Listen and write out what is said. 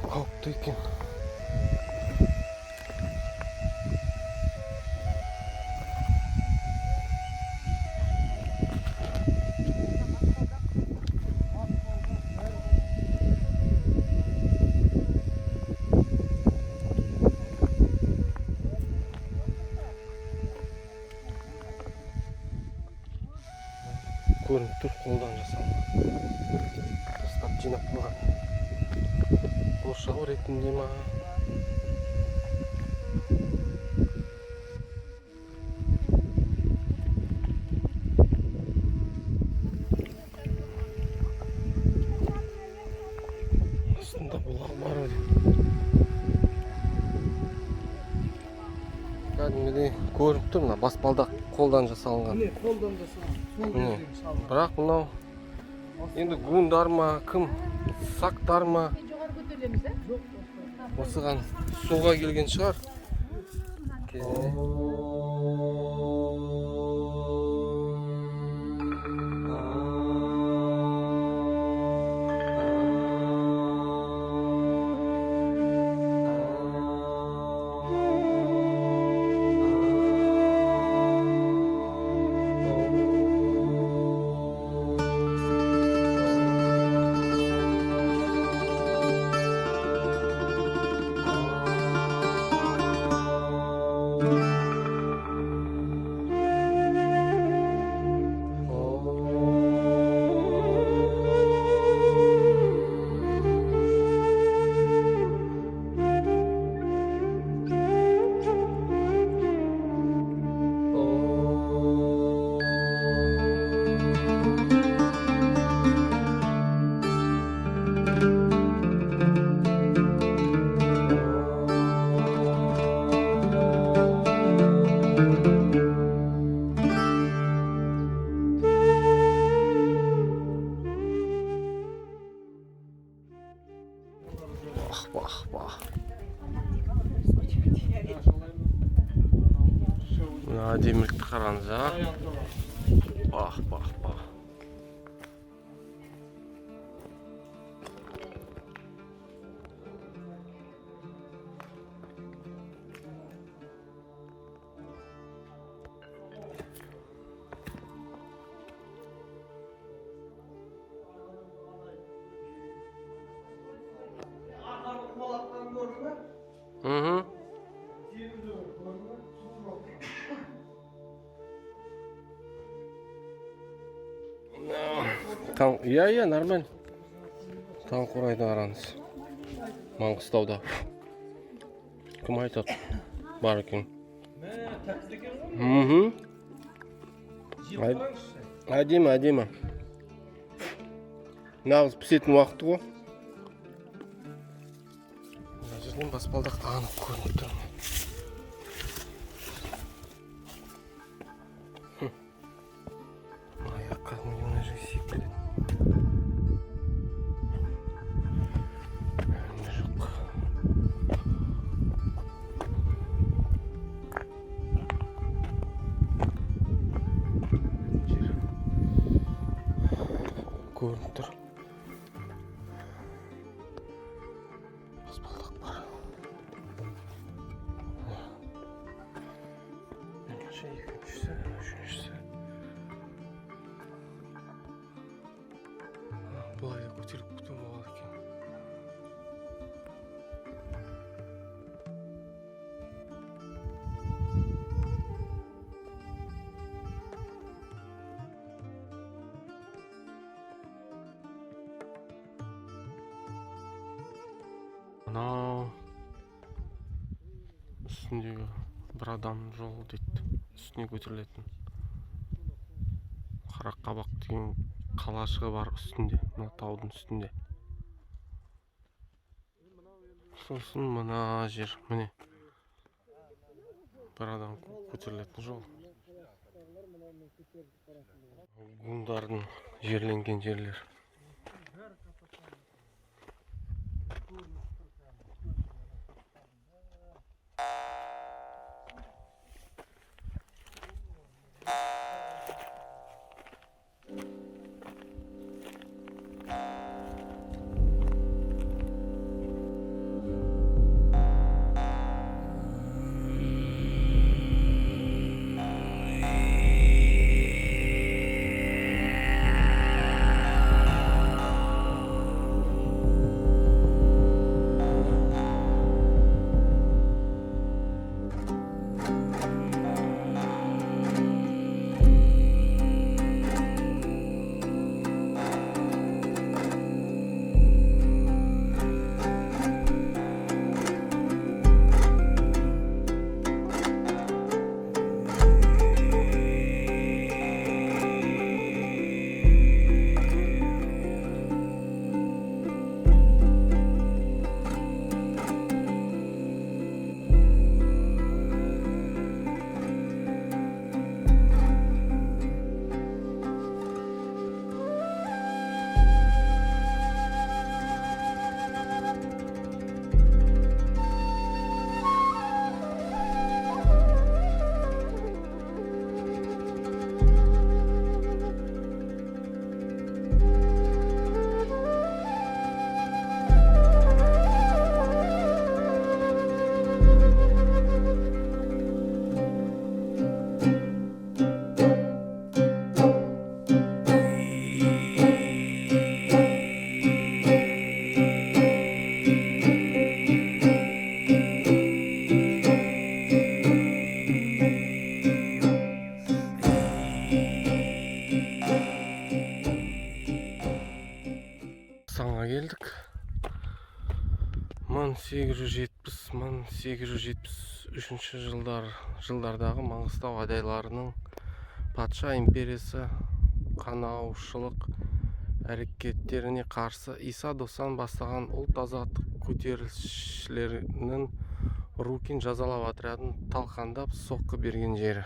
Қауіпті екен. Көрініп тұр, қолдан жасалған. Тастап жинап қойған. Қоршау ретінде ма? Астында бұлақ бар еді. Кәдімгідей көрініп тұр, мына баспалдақ қолдан жасалынған. Міне қолдан жасалған. Бірақ мынау енді гундар ма, кім сақтар ма? Осыған суға келген шығар. Бах. Мына әдемілікті қараңыз, а? Бах. Иә, нормально. Таң қурайды қараңыз. Маңғыстауда. Кім айтады? Бар екен. Әдемі. Нағыз пісетін уақыты ғой. Мына жерден баспалдақ анық көрініп тұр. Аяққа мына жерге сиіп кетеді. Көрініп тұр. Баспалдақ бар. Екіншісі, үшіншісі. Бұлай да көтеріп күтіп алады екен. Мынау үстіндегі бір адам жолы дейді. Үстіне көтерілетін Қарақабақ деген қалашығы бар үстінде, мына таудың үстінде. Сосын мына жер, міне бір адам көтерілетін жол. Гундардың жерленген жерлер. 1870-1873 жылдардағы Маңғыстау адайларының патша империясы қанаушылық әрекеттеріне қарсы Иса Досан бастаған ұлт азаттық көтерілісшілерінің Рукин жазалау отрядын талқандап соққы берген жері.